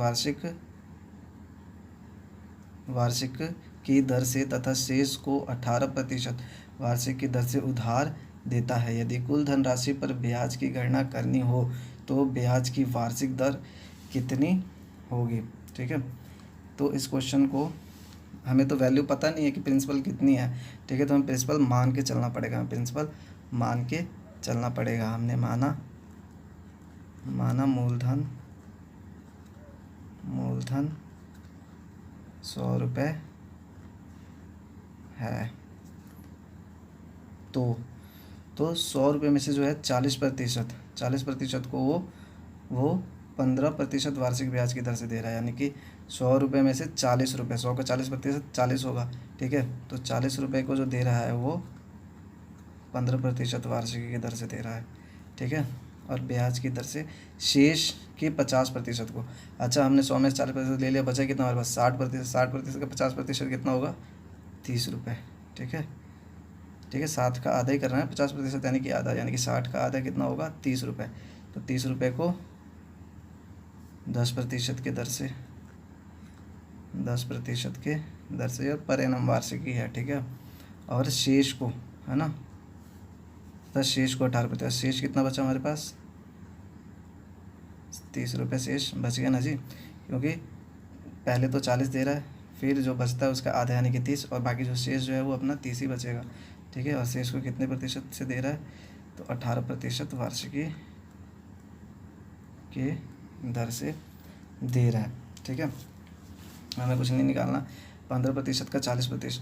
वार्षिक की दर से तथा शेष को 18% वार्षिक की दर से उधार देता है। यदि कुल धनराशि पर ब्याज की गणना करनी हो तो ब्याज की वार्षिक दर कितनी होगी, ठीक है। तो इस क्वेश्चन को हमें तो वैल्यू पता नहीं है कि प्रिंसिपल कितनी है, ठीक है, तो हमें प्रिंसिपल मान के चलना पड़ेगा, हमें प्रिंसिपल मान के चलना पड़ेगा। हमने माना मूलधन 100 रुपये है, तो 100 रुपये में से जो है 40% को वो 15% वार्षिक ब्याज की दर से दे रहा है, यानी कि 100 रुपये में से 40 रुपये, 100 का 40% 40 होगा, ठीक है, तो 40 रुपये को जो दे रहा है वो 15% वार्षिकी की दर से दे रहा है, ठीक है, और ब्याज की दर से शेष के 50% को। अच्छा, हमने 100 में से 40% ले लिया, बचा कितना हमारे पास 60%, 60% का 50% कितना होगा 30 रुपये, ठीक है, 60 का आधा ही कर रहे हैं, 50% यानी कि आधा, यानी कि 60 का आधा कितना होगा 30 रुपये, तो 30 रुपये को 10% के दर से 10% के दर से पर एनम वार्षिकी है, ठीक है, और शेष को, है ना, शेष को 18%, शेष कितना बचा हमारे पास 30 रुपये शेष बच गया ना जी, क्योंकि पहले तो 40 दे रहा है, फिर जो बचता है उसका आधा यानी कि 30, और बाकी जो शेष जो है वो अपना 30 ही बचेगा, ठीक है, और शेष को कितने प्रतिशत से दे रहा है, तो 18% वार्षिकी के दर से दे रहा है, ठीक है, हमें कुछ नहीं निकालना। 15% का 40%,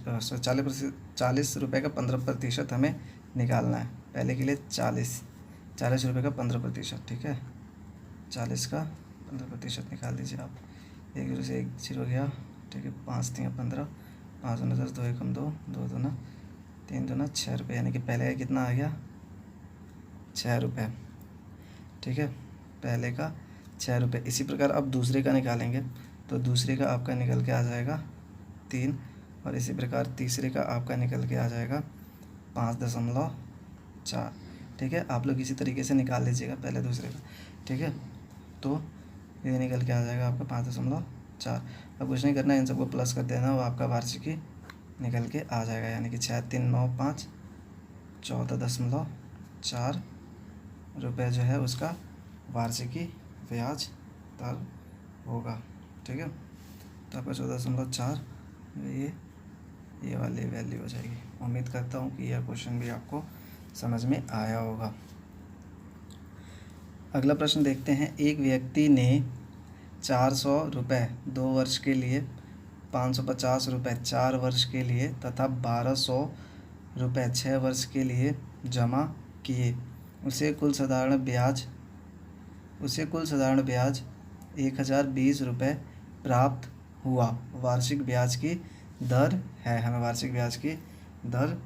40 रुपये का 15% हमें निकालना है, पहले के लिए 40 रुपये का 15%, ठीक है, 40 का 15% निकाल दीजिए आप, 1 0 से 1 0 गया, ठीक है, 5 3 15, 5 दूना 10, 2 1 2, 2 दूना 3 दूना 6 रुपये, यानी कि पहले का कितना आ गया 6 रुपये, ठीक है, पहले का 6 रुपये। इसी प्रकार अब दूसरे का निकालेंगे, तो दूसरे का आपका निकल के आ जाएगा 3, और इसी प्रकार तीसरे का आपका निकल के आ जाएगा 5.4, ठीक है, आप लोग इसी तरीके से निकाल लीजिएगा पहले दूसरे का, ठीक है, तो ये निकल के आ जाएगा आपका 5.4। अब कुछ नहीं करना है, इन सबको प्लस कर देना, वो आपका वार्षिकी निकल के आ जाएगा, यानी कि 6 3 9 5 14.4 रुपये जो है उसका वार्षिकी ब्याज दर होगा, ठीक है, तो आपका 14.4 ये वाली वैल्यू हो जाएगी। उम्मीद करता हूँ कि यह क्वेश्चन भी आपको समझ में आया होगा। अगला प्रश्न देखते हैं। एक व्यक्ति ने 400 रुपये 2 वर्ष के लिए, 550 रुपये 4 वर्ष के लिए तथा 1200 रुपये 6 वर्ष के लिए जमा किए। उसे कुल साधारण ब्याज 1020 रुपये प्राप्त हुआ। वार्षिक ब्याज की दर है, हमें वार्षिक ब्याज की दर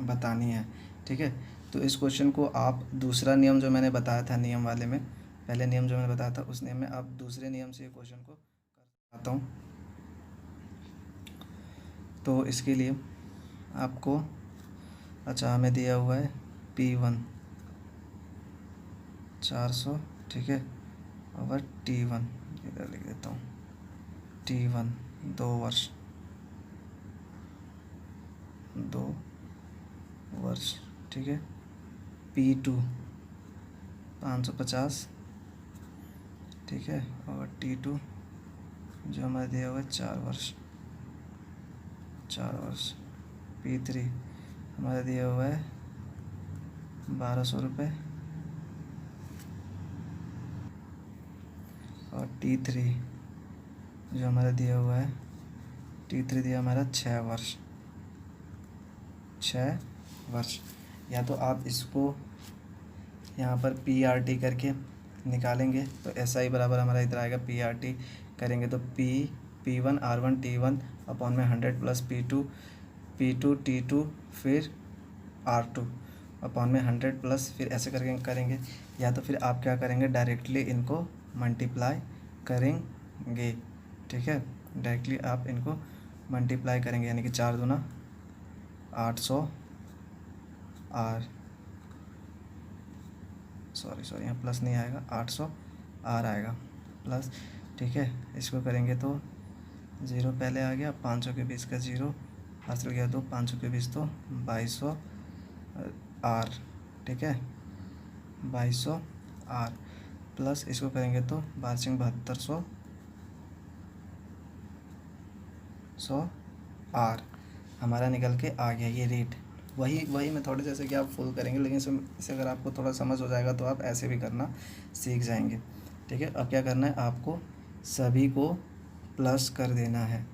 बतानी है, ठीक है। तो इस क्वेश्चन को आप दूसरा नियम जो मैंने बताया था नियम वाले में, पहले नियम जो मैंने बताया था उस नियम में आप दूसरे नियम से ये क्वेश्चन को करता हूँ। तो इसके लिए आपको, अच्छा, हमें दिया हुआ है P1 400, ठीक है, और T1 इधर लिख देता हूँ, T1 2 वर्ष, ठीक है, P2 550, ठीक है, और T2 जो हमारे दिया हुआ है 4 वर्ष, P3 हमारा दिया हुआ है 1200 रुपये, और T3 जो हमारा दिया हुआ है, T3 दिया हमारा 6 वर्ष। या तो आप इसको यहाँ पर PRT करके निकालेंगे, तो SI बराबर हमारा इधर आएगा, PRT करेंगे तो P1 R1 T1 अपॉन में 100 प्लस P2 T2 फिर R2 अपॉन में 100 प्लस, फिर ऐसे करके करेंगे। या तो फिर आप क्या करेंगे, डायरेक्टली इनको मल्टीप्लाई करेंगे, ठीक है, डायरेक्टली आप इनको मल्टीप्लाई करेंगे, यानी कि 4 दूना 800 R, सॉरी यहाँ प्लस नहीं आएगा, 800 R आएगा प्लस, ठीक है। इसको करेंगे तो 0 पहले आ गया, 500 के 20 का 0 हासिल गया, तो 500 के 20 तो 2200 R, ठीक है, 2200 R प्लस इसको करेंगे तो 12 7200 आर हमारा निकल के आ गया ये रेट। वही मैं थोड़े जैसे कि आप फुल करेंगे, लेकिन इसे अगर आपको थोड़ा समझ हो जाएगा तो आप ऐसे भी करना सीख जाएंगे। ठीक है, अब क्या करना है, आपको सभी को प्लस कर देना है।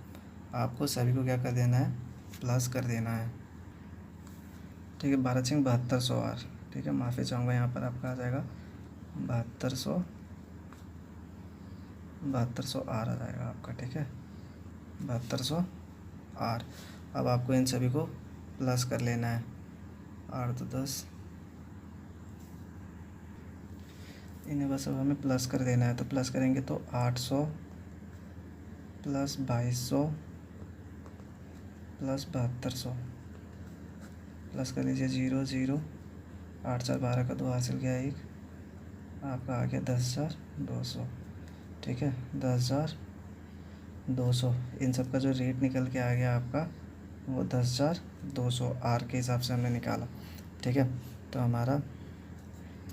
आपको सभी को क्या कर देना है, प्लस कर देना है। ठीक है, 12×7200 आर। ठीक है, माफ़ी चाहूँगा, यहाँ पर आपका आ जाएगा 7200 आर आ जाएगा आपका। ठीक है, 7200 आर। अब आपको इन सभी को प्लस कर लेना है। 8 तो 10, इन्हें बस अब हमें प्लस कर देना है। तो प्लस करेंगे तो 800 प्लस 2200 प्लस 7200, प्लस कर लीजिए 0 0, 8 4 12 का 2 हासिल गया 1, आपका आ गया 10,200। ठीक है, 10,200। इन सब का जो रेट निकल के आ गया आपका वो 10,200 आर के हिसाब से हमने निकाला। ठीक है, तो हमारा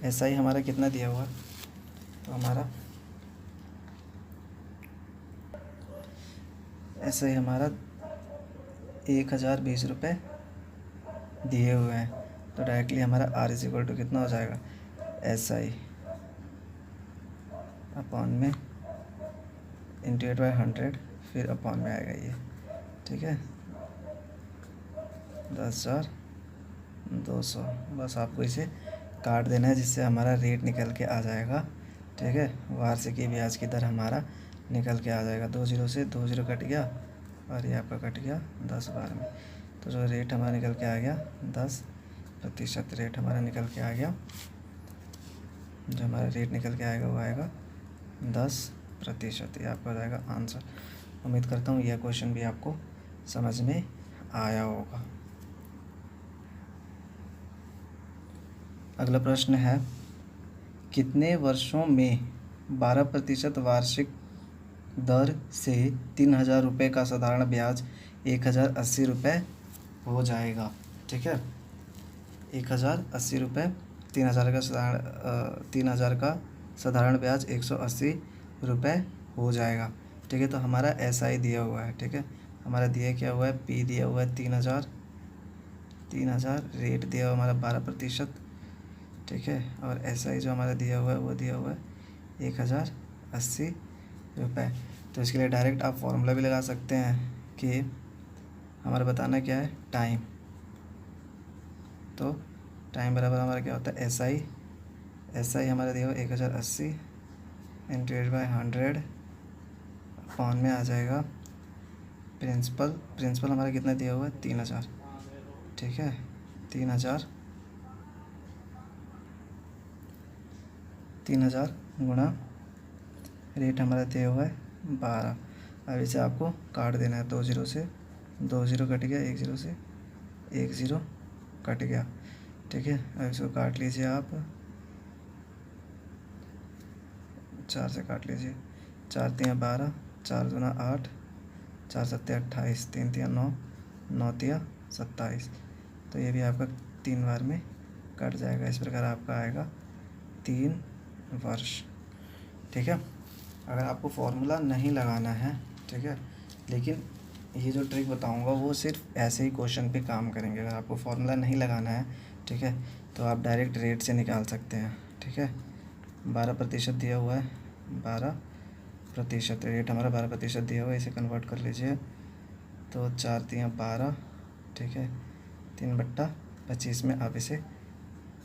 SI हमारा कितना दिया हुआ है, तो हमारा SI हमारा 1,020 रुपये दिए हुए हैं। तो डायरेक्टली हमारा R इज इक्वल टू कितना हो जाएगा, SI अपॉन में इंटू 8/100, फिर अपॉन में आएगा ये। ठीक है, 10,200। बस आपको इसे काट देना है, जिससे हमारा रेट निकल के आ जाएगा। ठीक है, वार्षिकी ब्याज की दर हमारा निकल के आ जाएगा। 2 0 से 2 0 कट गया और ये आपका कट गया 10 बार में। तो जो रेट हमारा निकल के आ गया 10% रेट हमारा निकल के आ गया। जो हमारा रेट निकल के आएगा वो आएगा 10%। ये आपका हो जाएगा आंसर। उम्मीद करता हूँ यह क्वेश्चन भी आपको समझ में आया होगा। अगला प्रश्न है, कितने वर्षों में 12% वार्षिक दर से 3,000 रुपये का साधारण ब्याज 1,080 रुपये हो जाएगा। ठीक है, 1,080 रुपये, 3,000 का साधारण ब्याज 180 रुपये हो जाएगा। ठीक है, तो हमारा SI दिया हुआ है। ठीक है, हमारा दिया क्या हुआ है, P दिया हुआ है 3,000, रेट दिया हुआ हमारा 12%। ठीक है, और SI जो हमारा दिया हुआ है वो दिया हुआ है 1,080 रुपये। तो इसके लिए डायरेक्ट आप फॉर्मूला भी लगा सकते हैं कि हमारा बताना क्या है, टाइम। तो टाइम बराबर हमारा क्या होता है, SI हमारा दिया हुआ 1,080 इंटू 8/100 अपॉन में आ जाएगा प्रिंसिपल हमारा कितना दिया हुआ है, 3,000। ठीक है, 3,000 गुणा रेट हमारा दिया हुआ है 12। अब इसे आपको काट देना है। 2 0 से 2 0 कट गया, 1 0 से 1 0 कट गया। ठीक है, अब इसको काट लीजिए आप, 4 से काट लीजिए, 4 3 12, 4 दूना 8, 4 7 28, 3 3 9, 9 3 27। तो ये भी आपका 3 बार में कट जाएगा। इस प्रकार आपका आएगा 3 वर्ष। ठीक है, अगर आपको फॉर्मूला नहीं लगाना है, ठीक है, लेकिन ये जो ट्रिक बताऊंगा वो सिर्फ ऐसे ही क्वेश्चन पे काम करेंगे। अगर आपको फॉर्मूला नहीं लगाना है, ठीक है, तो आप डायरेक्ट रेट से निकाल सकते हैं। ठीक है, 12% दिया हुआ है, 12% रेट हमारा 12% दिया हुआ है। इसे कन्वर्ट कर लीजिए, तो 4 3 12। ठीक है, 3/25 में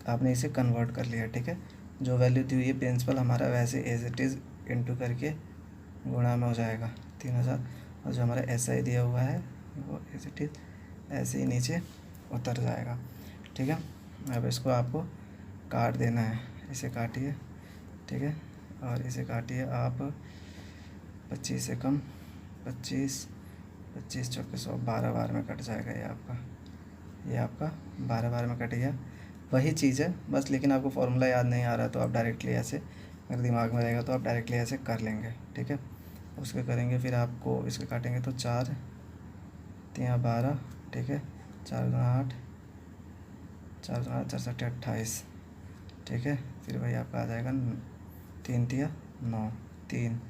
आपने इसे कन्वर्ट कर लिया। ठीक है, जो वैल्यू दी हुई है प्रिंसिपल हमारा वैसे एज इट इज़ इंटू करके गुणा में हो जाएगा 3,000, और जो हमारा SI दिया हुआ है वो एज इट इज़ ऐसे ही नीचे उतर जाएगा। ठीक है, अब इसको आपको काट देना है। इसे काटिए, ठीक है, और इसे काटिए आप 25 से कम, 25 25 चौके 100, 12 बार में कट जाएगा। ये आपका 12 बार में कट गया। वही चीज़ है बस, लेकिन आपको फॉर्मूला याद नहीं आ रहा तो आप डायरेक्टली ऐसे, अगर दिमाग में रहेगा तो आप डायरेक्टली ऐसे कर लेंगे। ठीक है, उसके करेंगे, फिर आपको इसके काटेंगे तो 4 3 12। ठीक है, 4 2 8, 4 2 8, 4 7 28। ठीक है, फिर वही आपका आ जाएगा 3 3 9 3।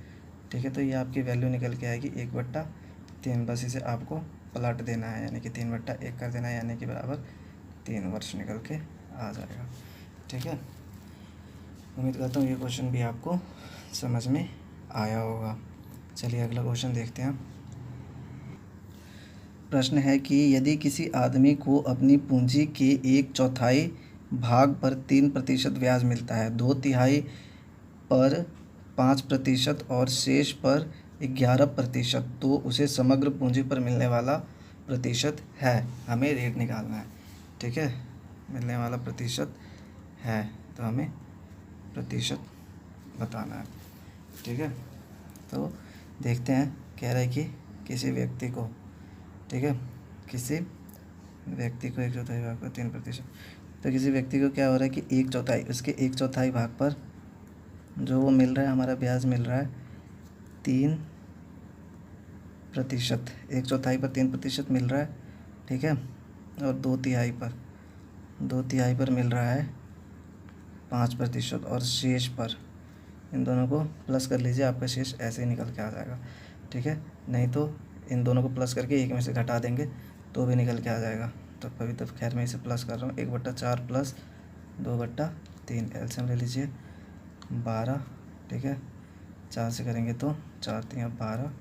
ठीक है, तो ये आपकी वैल्यू निकल के आएगी 1/3। बस इसे आपको पलट देना है, यानी कि 3/1 कर देना है, यानी कि बराबर 3 वर्ष निकल के आ जाएगा। ठीक है, उम्मीद करता हूँ ये क्वेश्चन भी आपको समझ में आया होगा। चलिए अगला क्वेश्चन देखते हैं। प्रश्न है कि यदि किसी आदमी को अपनी पूंजी के 1/4 भाग पर 3% ब्याज मिलता है, 2/3 पर 5% और शेष पर 11%, तो उसे समग्र पूंजी पर मिलने वाला प्रतिशत है, हमें रेट निकालना है। ठीक है, मिलने वाला प्रतिशत है तो हमें प्रतिशत बताना है। ठीक है, तो देखते हैं। कह रहा है कि किसी व्यक्ति को, ठीक है, किसी व्यक्ति को 1/4 भाग पर 3%, तो किसी व्यक्ति को क्या हो रहा है कि 1/4 उसके 1/4 भाग पर जो वो मिल रहा है, हमारा ब्याज मिल रहा है 3%। 1/4 पर 3% मिल रहा है। ठीक है, और 2/3 पर मिल रहा है 5% और शेष पर, इन दोनों को प्लस कर लीजिए, आपका शेष ऐसे ही निकल के आ जाएगा। ठीक है, नहीं तो इन दोनों को प्लस करके एक में से घटा देंगे तो भी निकल के आ जाएगा। तो अभी तो खैर मैं इसे प्लस कर रहा हूँ। 1/4 प्लस 2/3, एलसीएम ले लीजिए 12। ठीक है, 4 से करेंगे तो 4 3 12,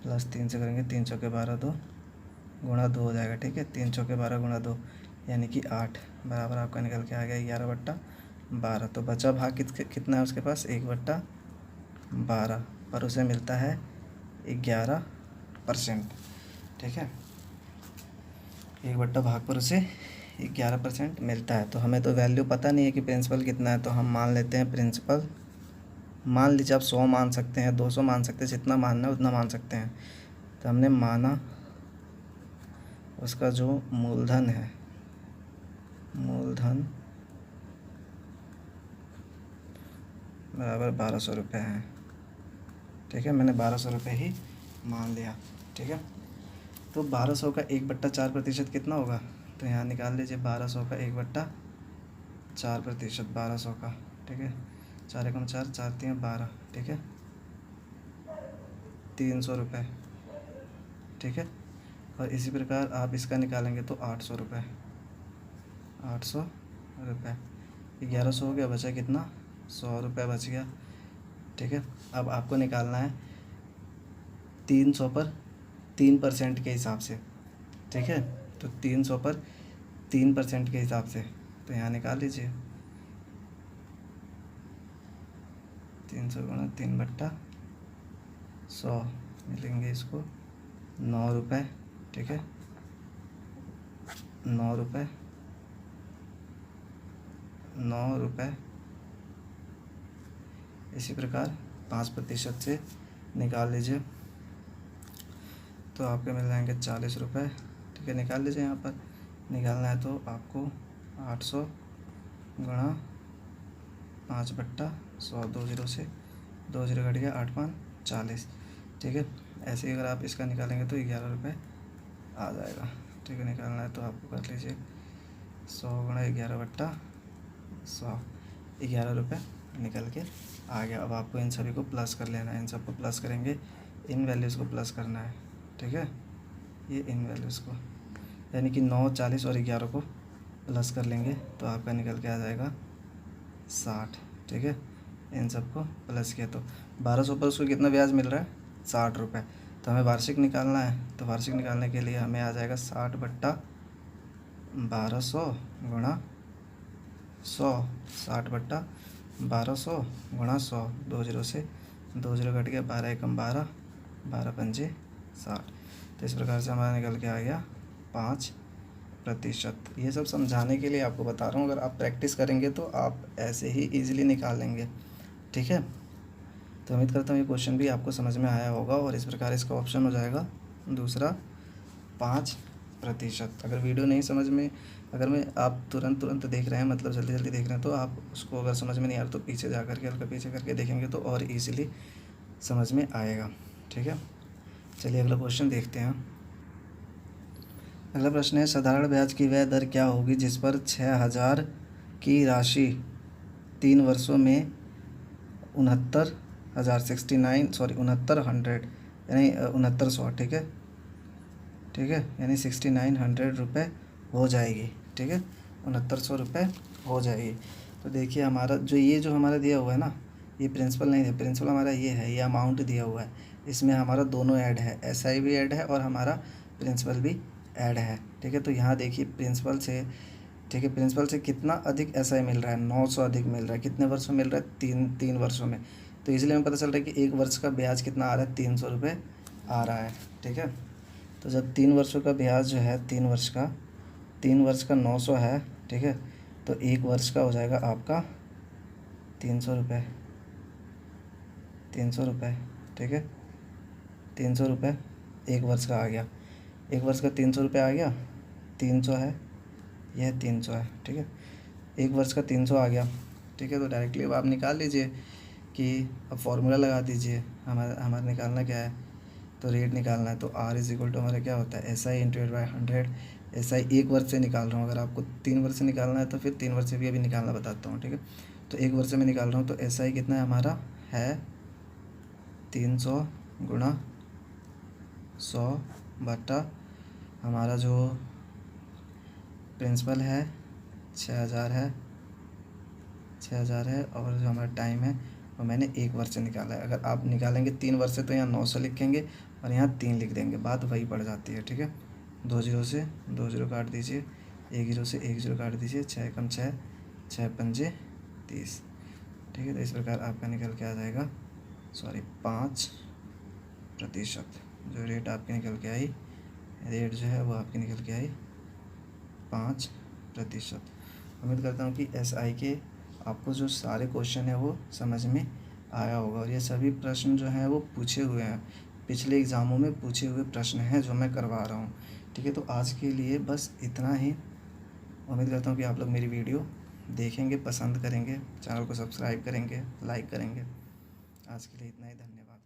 प्लस 3 से करेंगे 3 चौके 12, 2 गुणा 2 हो जाएगा। ठीक है, 3 चौके 12 गुणा 2 यानी कि 8, बराबर आपका निकल के आ गया 11/12। तो बचा भाग कितना है उसके पास, 1/12, पर उसे मिलता है 11%। ठीक है, 1 भाग पर उसे 11% मिलता है। तो हमें तो वैल्यू पता नहीं है कि प्रिंसिपल कितना है, तो हम मान लेते हैं प्रिंसिपल, मान लीजिए आप 100 मान सकते हैं, 200 मान सकते हैं, जितना मानना है उतना मान सकते हैं। तो हमने माना उसका जो मूलधन है, मूलधन बराबर 1200 रुपये है। ठीक है, मैंने 1200 रुपये ही मान लिया। ठीक है, तो 1200 का 1/4% कितना होगा, तो यहाँ निकाल लीजिए 1200 का 1/4%, 1200 का। ठीक है, 4 एकम 4, 4 3 12। ठीक है, 300 रुपये। ठीक है, और इसी प्रकार आप इसका निकालेंगे तो 800 रुपये, 800 रुपये। 1100 हो गया, बचा कितना, 100 रुपये बच गया। ठीक है, अब आपको निकालना है 300 पर 3% के हिसाब से। ठीक है, तो 300 पर 3% के हिसाब से, तो यहाँ निकाल लीजिए 300 गुणा 3/100, मिलेंगे इसको 9 रुपये। ठीक है, 9 रुपये, 9 रुपये। इसी प्रकार 5% से निकाल लीजिए तो आपके मिल जाएंगे 40 रुपये। ठीक है, निकाल लीजिए, यहाँ पर निकालना है तो आपको 800 गुणा 5/100, 2 जीरो से 2 जीरो घट गया, 8 5 40। ठीक है, ऐसे ही अगर आप इसका निकालेंगे तो 11 रुपये आ जाएगा। ठीक है, निकालना है तो आपको कर लीजिए 100 गुणा 11/100, 11 रुपये निकल के आ गया। अब आपको इन सभी को प्लस कर लेना है, इन सबको प्लस करेंगे, इन वैल्यूज़ को प्लस करना है। ठीक है, ये इन वैल्यूज़ को, यानी कि 9 40 और 11 को प्लस कर लेंगे तो आपका निकल के आ जाएगा 60। ठीक है, इन सबको प्लस किया तो 1200 पर उसको कितना ब्याज मिल रहा है, 60 रुपये। तो हमें वार्षिक निकालना है, तो वार्षिक निकालने के लिए हमें आ जाएगा 60/1200 गुणा 100, 60/1200 गुणा 100, 2 जीरो से 2 जीरो घट गया, 12 एकम 12, 12 पंजे 60। तो इस प्रकार से हमारा निकल के आ गया 5%। ये सब समझाने के लिए आपको बता रहा हूँ, अगर आप प्रैक्टिस करेंगे तो आप ऐसे ही ईजिली निकाल लेंगे। ठीक है, तो उम्मीद करता हूँ ये क्वेश्चन भी आपको समझ में आया होगा, और इस प्रकार इसका ऑप्शन हो जाएगा दूसरा 5%। अगर वीडियो नहीं समझ में, अगर मैं आप तुरंत देख रहे हैं, मतलब जल्दी देख रहे हैं, तो आप उसको अगर समझ में नहीं आ रहा तो पीछे जा करके हल्का पीछे करके देखेंगे तो और ईजिली समझ में आएगा। ठीक है, चलिए अगला क्वेश्चन देखते हैं। अगला प्रश्न है, साधारण ब्याज की वह दर क्या होगी जिस पर 6000 की राशि 3 वर्षों में 69,100 यानी 6900। ठीक है, ठीक है, यानी 6900 रुपये हो जाएगी। ठीक है, 6900 रुपये हो जाएगी। तो देखिए हमारा जो हमारा दिया हुआ है ना, ये प्रिंसिपल नहीं है, प्रिंसिपल हमारा ये है, ये अमाउंट दिया हुआ है, इसमें हमारा दोनों ऐड है, एसआई भी ऐड है और हमारा प्रिंसिपल भी ऐड है। ठीक है, तो यहाँ देखिए प्रिंसिपल से, ठीक है, प्रिंसिपल से कितना अधिक एसआई मिल रहा है, 900 अधिक मिल रहा है। कितने वर्षों में मिल रहा है? तीन वर्षों में। तो इसलिए हमें पता चल रहा है कि एक वर्ष का ब्याज कितना आ रहा है, 300 रुपये आ रहा है। ठीक है, तो जब 3 वर्षों का ब्याज जो है, 3 वर्ष का 900 है। ठीक है, तो एक वर्ष का हो जाएगा आपका 300 रुपये, 300 रुपये। ठीक है, 300 रुपये एक वर्ष का आ गया, एक वर्ष का 300 रुपये आ गया, 300 है, यह 300 है। ठीक है, एक वर्ष का 300 आ गया। ठीक है, तो डायरेक्टली अब आप निकाल लीजिए कि अब फॉर्मूला लगा दीजिए। हमारा निकालना क्या है, तो रेट निकालना है। तो R इज इक्वल टू हमारा क्या होता है, SI इंटू 100। SI एक वर्ष से निकाल रहा हूँ, अगर आपको 3 वर्ष से निकालना है तो फिर 3 वर्ष से भी अभी निकालना बताता हूँ। ठीक है, तो एक वर्ष से मैं निकाल रहा हूँ, तो SI कितना है हमारा, है 300 गुणा 100 बटा हमारा जो प्रिंसिपल है 6000 है, 6000 है, और जो हमारा टाइम है वो मैंने एक वर्ष से निकाला है। अगर आप निकालेंगे 3 वर्ष से तो यहाँ 900 लिखेंगे और यहाँ 3 लिख देंगे, बात वही पड़ जाती है। ठीक है, 2 जीरो से 2 जीरो काट दीजिए, 1 जीरो से 1 जीरो काट दीजिए, 6 कम 6, 6 पंजे 30। ठीक है, तो इस प्रकार आपका निकल के आ जाएगा, 5%। जो रेट आपकी निकल के आई, रेट जो है वो आपकी निकल के आई 5%। उम्मीद करता हूँ कि SI के आपको जो सारे क्वेश्चन है वो समझ में आया होगा, और ये सभी प्रश्न जो हैं वो पूछे हुए हैं, पिछले एग्ज़ामों में पूछे हुए प्रश्न हैं जो मैं करवा रहा हूँ। ठीक है, तो आज के लिए बस इतना ही। उम्मीद करता हूँ कि आप लोग मेरी वीडियो देखेंगे, पसंद करेंगे, चैनल को सब्सक्राइब करेंगे, लाइक करेंगे। आज के लिए इतना ही, धन्यवाद।